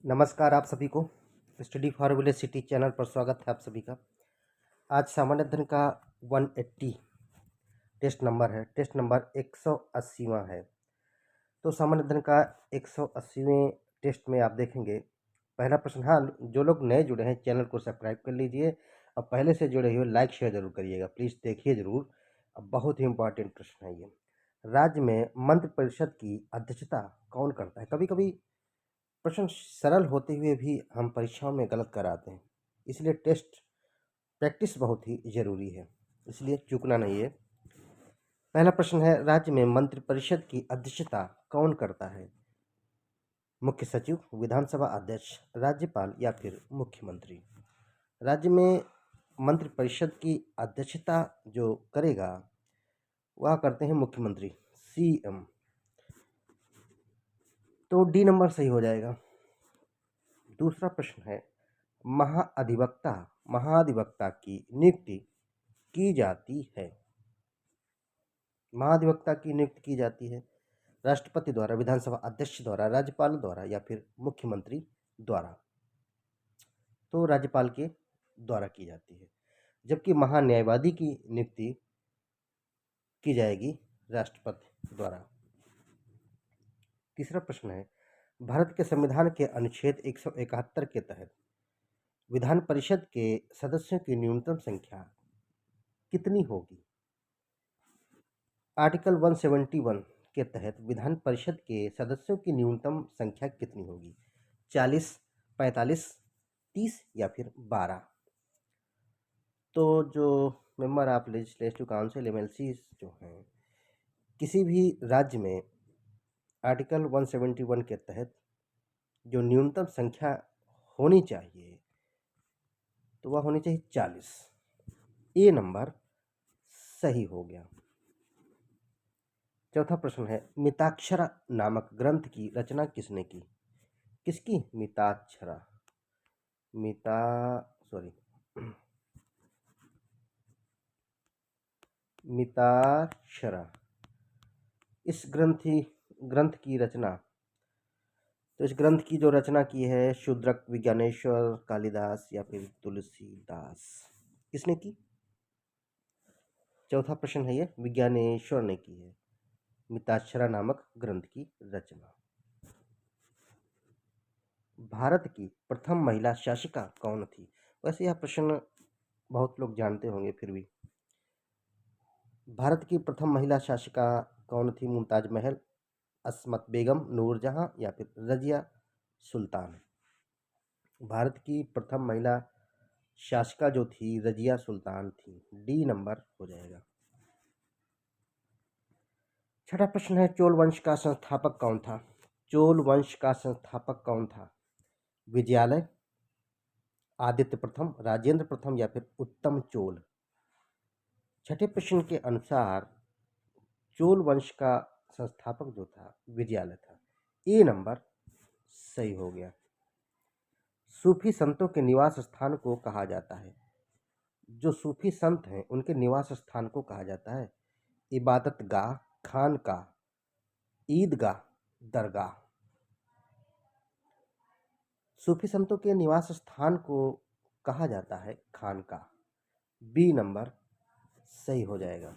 नमस्कार आप सभी को study for village city channel पर स्वागत है आप सभी का। आज सामान्य अध्ययन का 180 टेस्ट नंबर है। टेस्ट नंबर 180वां है। तो सामान्य अध्ययन का 180वें टेस्ट में आप देखेंगे पहला प्रश्न। हाँ, जो लोग नए जुड़े हैं चैनल को सब्सक्राइब कर लीजिए और पहले से जुड़े हुए लाइक शेयर जरूर करिएगा, प्लीज़ देखिए ज़रूर। अब बहुत ही इंपॉर्टेंट प्रश्न है ये। राज्य में मंत्रिपरिषद की अध्यक्षता कौन करता है? कभी कभी प्रश्न सरल होते हुए भी हम परीक्षाओं में गलत कर आते हैं, इसलिए टेस्ट प्रैक्टिस बहुत ही जरूरी है, इसलिए चूकना नहीं है। पहला प्रश्न है, राज्य में मंत्रिपरिषद की अध्यक्षता कौन करता है? मुख्य सचिव, विधानसभा अध्यक्ष, राज्यपाल या फिर मुख्यमंत्री? राज्य में मंत्रिपरिषद की अध्यक्षता जो करेगा वह करते हैं मुख्यमंत्री, सीएम। तो डी नंबर सही हो जाएगा। दूसरा प्रश्न है, महाअधिवक्ता महाधिवक्ता की नियुक्ति की जाती है। महाधिवक्ता की नियुक्ति की जाती है राष्ट्रपति द्वारा, विधानसभा अध्यक्ष द्वारा, राज्यपाल द्वारा या फिर मुख्यमंत्री द्वारा। तो राज्यपाल के द्वारा की जाती है, जबकि महान्यायवादी की नियुक्ति की जाएगी राष्ट्रपति द्वारा। तीसरा प्रश्न है, भारत के संविधान के अनुच्छेद 171 के तहत विधान परिषद के सदस्यों की न्यूनतम संख्या कितनी होगी? आर्टिकल 171 के तहत विधान परिषद के सदस्यों की न्यूनतम संख्या कितनी होगी? 40, 45, 30 या फिर 12? तो जो member of legislative council MLC जो हैं, किसी भी राज्य में आर्टिकल 171 के तहत जो न्यूनतम संख्या होनी चाहिए तो वह होनी चाहिए 40। ए नंबर सही हो गया। चौथा प्रश्न है, मिताक्षरा नामक ग्रंथ की रचना किसने की? किसकी? मिताक्षरा मिता सॉरी मिताक्षरा। इस ग्रंथ की रचना, तो इस ग्रंथ की जो रचना की है शूद्रक, विज्ञानेश्वर, कालिदास या फिर तुलसीदास, किसने की? चौथा प्रश्न है ये, विज्ञानेश्वर ने की है मिताक्षरा नामक ग्रंथ की रचना। भारत की प्रथम महिला शासिका कौन थी? वैसे यह प्रश्न बहुत लोग जानते होंगे, फिर भी भारत की प्रथम महिला शासिका कौन थी? मुमताज महल, अस्मत बेगम, नूरजहां या फिर रजिया सुल्तान? भारत की प्रथम महिला शासिका जो थी रजिया सुल्तान थी। डी नंबर हो जाएगा। छठा प्रश्न है, चोल वंश का संस्थापक कौन था? चोल वंश का संस्थापक कौन था? विजयालय, आदित्य प्रथम, राजेंद्र प्रथम या फिर उत्तम चोल? छठे प्रश्न के अनुसार चोल वंश का संस्थापक जो था विजयालय था। ए नंबर सही हो गया। सूफी संतों के निवास स्थान को कहा जाता है? जो सूफी संत हैं उनके निवास स्थान को कहा जाता है इबादत गाह, खानकाह, ईदगाह, दरगाह। सूफी संतों के निवास स्थान को कहा जाता है खानकाह। बी नंबर सही हो जाएगा।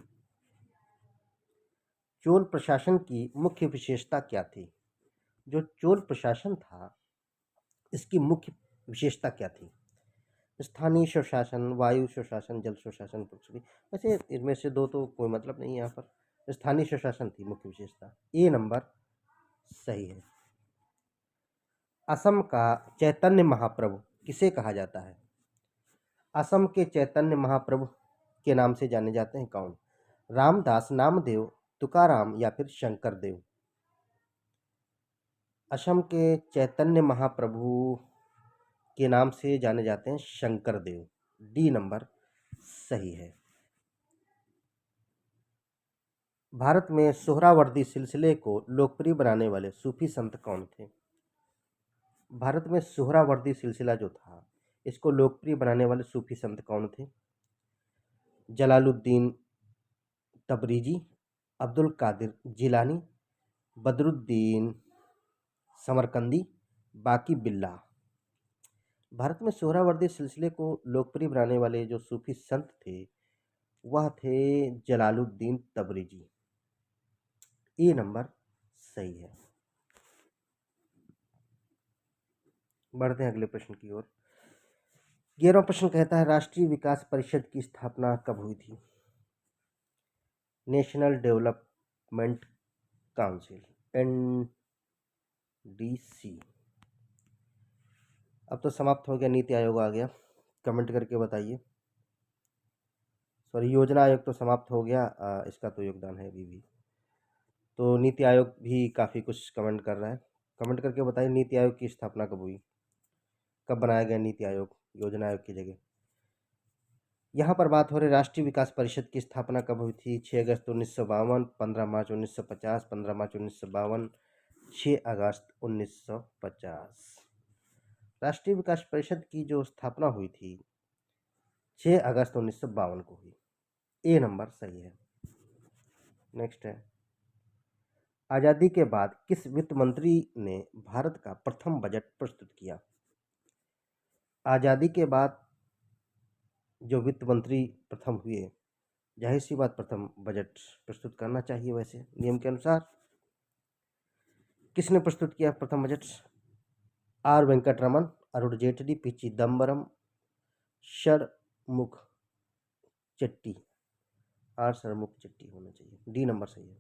चोल प्रशासन की मुख्य विशेषता क्या थी? जो चोल प्रशासन था इसकी मुख्य विशेषता क्या थी? स्थानीय स्वशासन, वायु स्वशासन, जल स्वशासन, पृथ्वी। वैसे इनमें से दो तो कोई मतलब नहीं है यहाँ पर। स्थानीय स्वशासन थी मुख्य विशेषता। ए नंबर सही है। असम का चैतन्य महाप्रभु किसे कहा जाता है? असम के चैतन्य महाप्रभु के नाम से जाने जाते हैं कौन? रामदास, नामदेव, तुकाराम या फिर शंकर देव? असम के चैतन्य महाप्रभु के नाम से जाने जाते हैं शंकर देव। डी नंबर सही है। भारत में सोहरावर्दी सिलसिले को लोकप्रिय बनाने वाले सूफी संत कौन थे? भारत में सोहरावर्दी सिलसिला जो था इसको लोकप्रिय बनाने वाले सूफी संत कौन थे? जलालुद्दीन तबरीजी, अब्दुल कादिर जिलानी, बदरुद्दीन समरकंदी बाकी बिल्ला। भारत में सोहरावर्दी सिलसिले को लोकप्रिय बनाने वाले जो सूफी संत थे वह थे जलालुद्दीन तबरेजी। ये नंबर सही है। बढ़ते हैं अगले प्रश्न की ओर। 11वां प्रश्न कहता है राष्ट्रीय विकास परिषद की स्थापना कब हुई थी? National development council, NDC। अब तो समाप्त हो गया, नीति आयोग आ गया। कमेंट करके बताइए। सॉरी, योजना आयोग तो समाप्त हो गया, इसका तो योगदान है अभी भी। तो नीति आयोग भी काफ़ी कुछ कमेंट कर रहा है। कमेंट करके बताइए नीति आयोग की स्थापना कब हुई, कब बनाया गया नीति आयोग योजना आयोग की जगह। यहाँ पर बात हो रही राष्ट्रीय विकास परिषद की स्थापना कब हुई थी? 6 अगस्त 1952, 15 मार्च 1950, 15 मार्च 1952, 6 अगस्त 1950। राष्ट्रीय विकास परिषद की जो स्थापना हुई थी 6 अगस्त 1952 को हुई। ए नंबर सही है। नेक्स्ट है, आज़ादी के बाद किस वित्त मंत्री ने भारत का प्रथम बजट प्रस्तुत किया? आज़ादी के बाद जो वित्त मंत्री प्रथम हुए, जाहिर सी बात प्रथम बजट प्रस्तुत करना चाहिए वैसे नियम के अनुसार। किसने प्रस्तुत किया प्रथम budget? R Venkataraman, Arun Jaitley, P Chidambaram, Shanmukham Chetty. R Shanmukham Chetty होना चाहिए, डी नंबर सही है।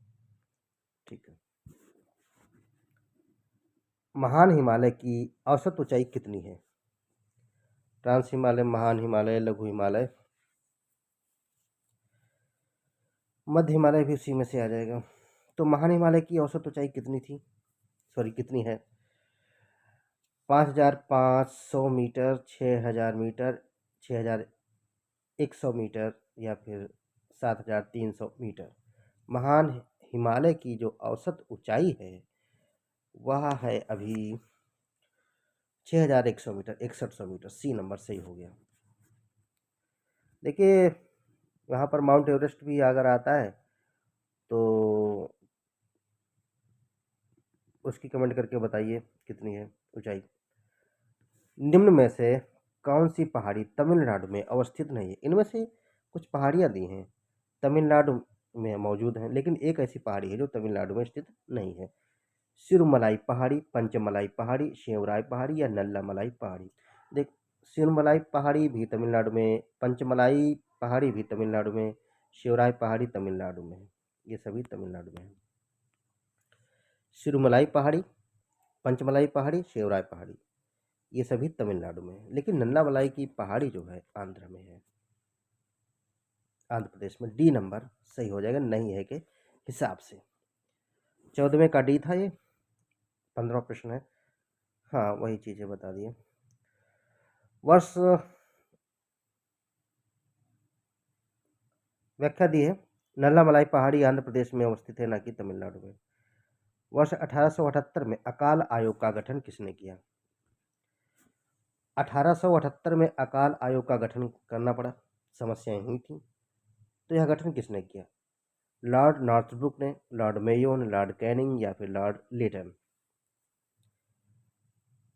ठीक है। महान हिमालय की औसत ऊंचाई कितनी है? ट्रांस हिमालय, महान हिमालय, लघु हिमालय, मध्य हिमालय भी उसी में से आ जाएगा। तो महान हिमालय की औसत ऊंचाई कितनी थी, सॉरी कितनी है? 5500 मीटर, 6000 मीटर, 6100 मीटर या फिर 7300 मीटर। महान हिमालय की जो औसत ऊंचाई है वह है अभी 6100 मीटर, 6100 मीटर। सी नंबर सही हो गया। देखिए यहाँ पर माउंट एवरेस्ट भी अगर आता है तो उसकी कमेंट करके बताइए कितनी है ऊंचाई। निम्न में से कौन सी पहाड़ी तमिलनाडु में अवस्थित नहीं है? इनमें से कुछ पहाड़ियाँ दी हैं तमिलनाडु में मौजूद हैं, लेकिन एक ऐसी पहाड़ी है जो तमिलनाडु में स्थित नहीं है। सिरुमलाई पहाड़ी, पंचमलाई पहाड़ी, शेवराय पहाड़ी या नल्लामलाई पहाड़ी। देख, सिरुमलाई पहाड़ी भी तमिलनाडु में, पंचमलाई पहाड़ी भी तमिलनाडु में, शेवराय पहाड़ी तमिलनाडु में है। ये सभी तमिलनाडु में है। सिरुमलाई पहाड़ी, पंचमलाई पहाड़ी, शेवराय पहाड़ी, ये सभी तमिलनाडु में है, लेकिन नल्लामलाई की पहाड़ी जो है आंध्र में है, आंध्र प्रदेश में। डी नंबर सही हो जाएगा नहीं है के हिसाब से। 14वें का डी था ये। 15वां प्रश्न है, हाँ वही चीज़ें बता दिए। वर्ष व्याख्या दी है, नल्लामलाई पहाड़ी आंध्र प्रदेश में अवस्थित है, न कि तमिलनाडु में। वर्ष 1878 में अकाल आयोग का गठन किसने किया? 1878 में अकाल आयोग का गठन करना पड़ा, समस्याएं हुई थी, तो यह गठन किसने किया? लॉर्ड नॉर्थब्रुक ने, लॉर्ड मेयो ने, लॉर्ड कैनिंग या फिर लॉर्ड लिटन।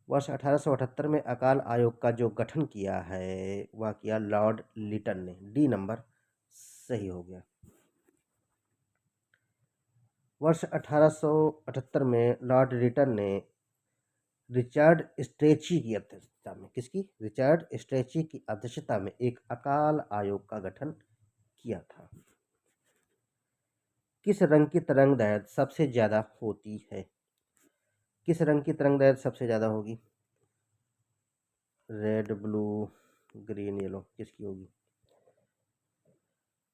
वर्ष 1878 में अकाल आयोग का जो गठन किया है वह किया लॉर्ड लिटन ने। डी नंबर सही हो गया। वर्ष 1878 में लॉर्ड लिटन ने रिचर्ड स्ट्रेची की अध्यक्षता में, किसकी? रिचर्ड स्ट्रेची की अध्यक्षता में एक अकाल आयोग का गठन किया था। किस रंग की तरंग दैर्घ्य सबसे ज्यादा होती है? किस रंग की तरंग दैर्घ्य सबसे ज्यादा होगी? रेड, ब्लू, ग्रीन, येलो, किसकी होगी?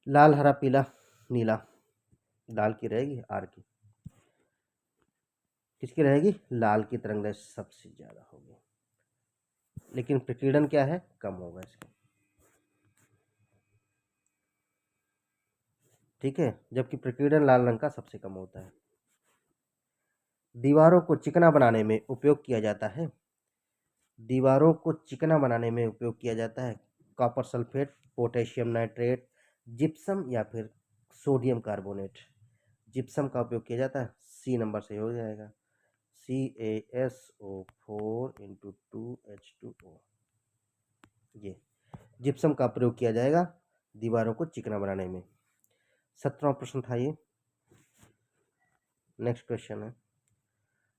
लाल, हरा, पीला, नीला। लाल की रहेगी, आर की किसकी रहेगी? लाल की तरंग दैर्घ्य सबसे ज्यादा होगी, लेकिन प्रकीर्णन क्या है? कम होगा इसका। ठीक है, जबकि प्रकीर्णन लाल रंग का सबसे कम होता है। दीवारों को चिकना बनाने में उपयोग किया जाता है, दीवारों को चिकना बनाने में उपयोग किया जाता है copper sulphate, potassium nitrate, gypsum या फिर सोडियम कार्बोनेट। जिप्सम का उपयोग किया जाता है। सी नंबर से हो जाएगा। CaSO4 into 2H2O। ये जिप्सम का प्रयोग किया जाएगा दीवारों को चिकना बनाने में। 17वां प्रश्न था ये। नेक्स्ट क्वेश्चन है,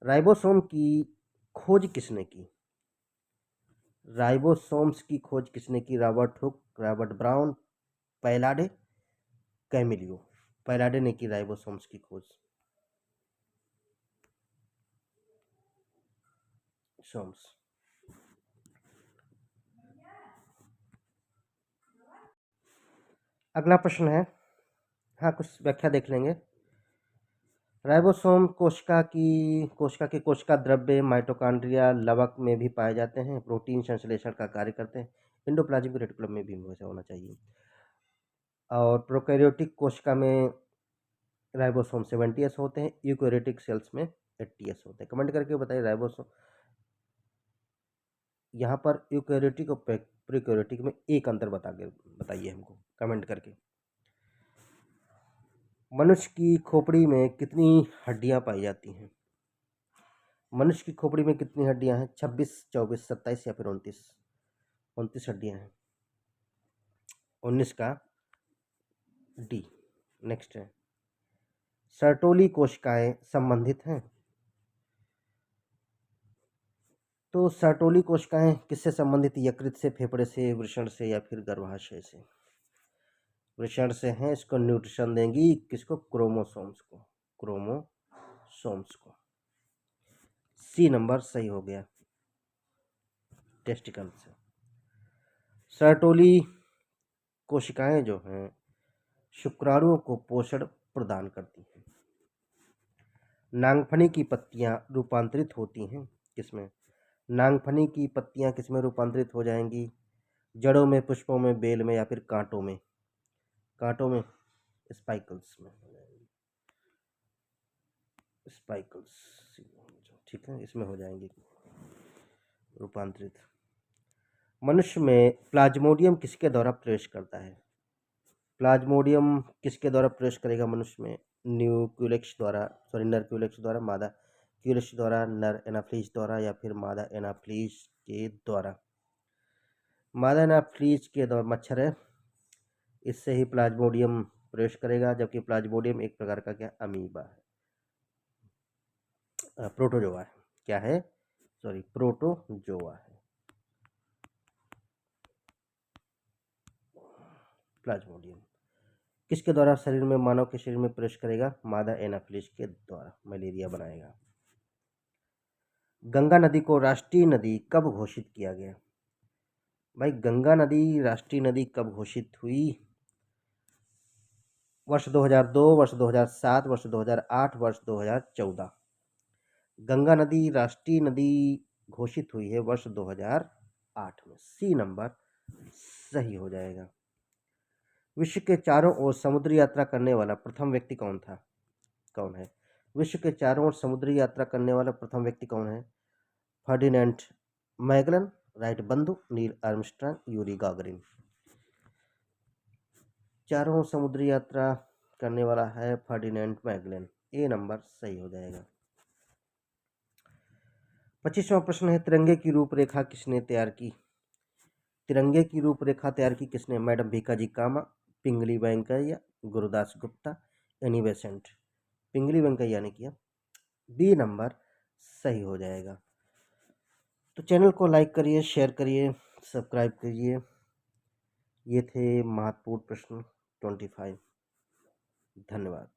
राइबोसोम की खोज किसने की? राइबोसोम्स की खोज किसने की? Robert Hooke, Robert brown, पैलाडे, Camillo. पैलाडे ने की राइबोसोम्स की खोज। सोम्स। अगला प्रश्न है, हाँ कुछ व्याख्या देख लेंगे। राइबोसोम कोशिका के कोशिका द्रव्य माइटोकॉन्ड्रिया लवक में भी पाए जाते हैं, प्रोटीन संश्लेषण का कार्य करते हैं, एंडोप्लाज्मिक रेटिकुलम में भी वैसा होना चाहिए। और प्रोकैरियोटिक कोशिका में राइबोसोम 70S होते हैं, यूकैरियोटिक सेल्स में 80S होते हैं। कमेंट करके बताइए राइबोसोम यहाँ पर यूकैरियोटिक और प्रोकैरियोटिक में एक अंतर बताइए हमको कमेंट करके। मनुष्य की खोपड़ी में कितनी हड्डियां पाई जाती हैं? मनुष्य की खोपड़ी में कितनी हड्डियां हैं? 26, 24, 27 या फिर 29? 29 हड्डियां हैं। 19 का डी। नेक्स्ट है, सर्टोली कोशिकाएं संबंधित हैं। तो सर्टोली कोशिकाएं किससे संबंधित? यकृत से, फेफड़े से, वृषण से या फिर गर्भाशय से? वृषण से हैं। इसको न्यूट्रिशन देंगी किसको? क्रोमोसोम्स को, क्रोमोसोम्स को। सी नंबर सही हो गया, टेस्टिकल से। सर्टोली कोशिकाएं जो हैं शुक्राणुओं को पोषण प्रदान करती हैं। नागफनी की पत्तियां रूपांतरित होती हैं किसमें? नागफनी की पत्तियां किसमें रूपांतरित हो जाएंगी? जड़ों में, पुष्पों में, बेल में या फिर कांटों में? कांटों में, स्पाइकल्स में, स्पाइकल्स, ठीक है, इसमें हो जाएंगी रूपांतरित। मनुष्य में प्लाज्मोडियम किसके द्वारा प्रवेश करता है? प्लाज्मोडियम किसके द्वारा प्रवेश करेगा मनुष्य में? न्यूक्लियस द्वारा, सॉरी नरक्यूलिक्स द्वारा, मादा क्यूलिक्स द्वारा, नर एनाफ्लीज द्वारा या फिर मादा एनाफ्लीज के द्वारा? मादा एनाफ्लीज के द्वारा, मच्छर है, इससे ही प्लाज्मोडियम प्रवेश करेगा, जबकि प्लाज्मोडियम एक प्रकार का क्या? अमीबा है, प्रोटोजोआ है। क्या है? सॉरी, प्रोटोजोआ है प्लाज्मोडियम। किसके द्वारा शरीर में, मानव के शरीर में प्रवेश करेगा? मादा एनाफ्लीज के द्वारा, मलेरिया बनाएगा। गंगा नदी को राष्ट्रीय नदी कब घोषित किया गया? भाई गंगा नदी राष्ट्रीय नदी कब घोषित हुई? वर्ष 2002, वर्ष 2007, वर्ष 2008, वर्ष 2014? गंगा नदी राष्ट्रीय नदी घोषित हुई है वर्ष 2008 में। सी नंबर सही हो जाएगा। विश्व के चारों ओर समुद्री यात्रा करने वाला प्रथम व्यक्ति कौन था? कौन है? विश्व के चारों ओर समुद्री यात्रा करने वाला प्रथम व्यक्ति कौन है? फर्डिनेंड मैगलन, राइट बंधु, नील आर्मस्ट्रांग, यूरी गागरिन। चारों ओर समुद्री यात्रा करने वाला है फर्डिनेंड मैगलन। ए नंबर सही हो जाएगा। 25वां प्रश्न है, तिरंगे की रूपरेखा किसने तैयार की? तिरंगे की रूपरेखा तैयार की किसने? मैडम भीकाजी कामा, पिंगली वेंकैया, गुरुदास गुप्ता, एनी बेसेंट। पिंगली वेंकैया ने किया। बी नंबर सही हो जाएगा। तो चैनल को लाइक करिए, शेयर करिए, सब्सक्राइब करिए। ये थे महत्वपूर्ण प्रश्न 25। धन्यवाद।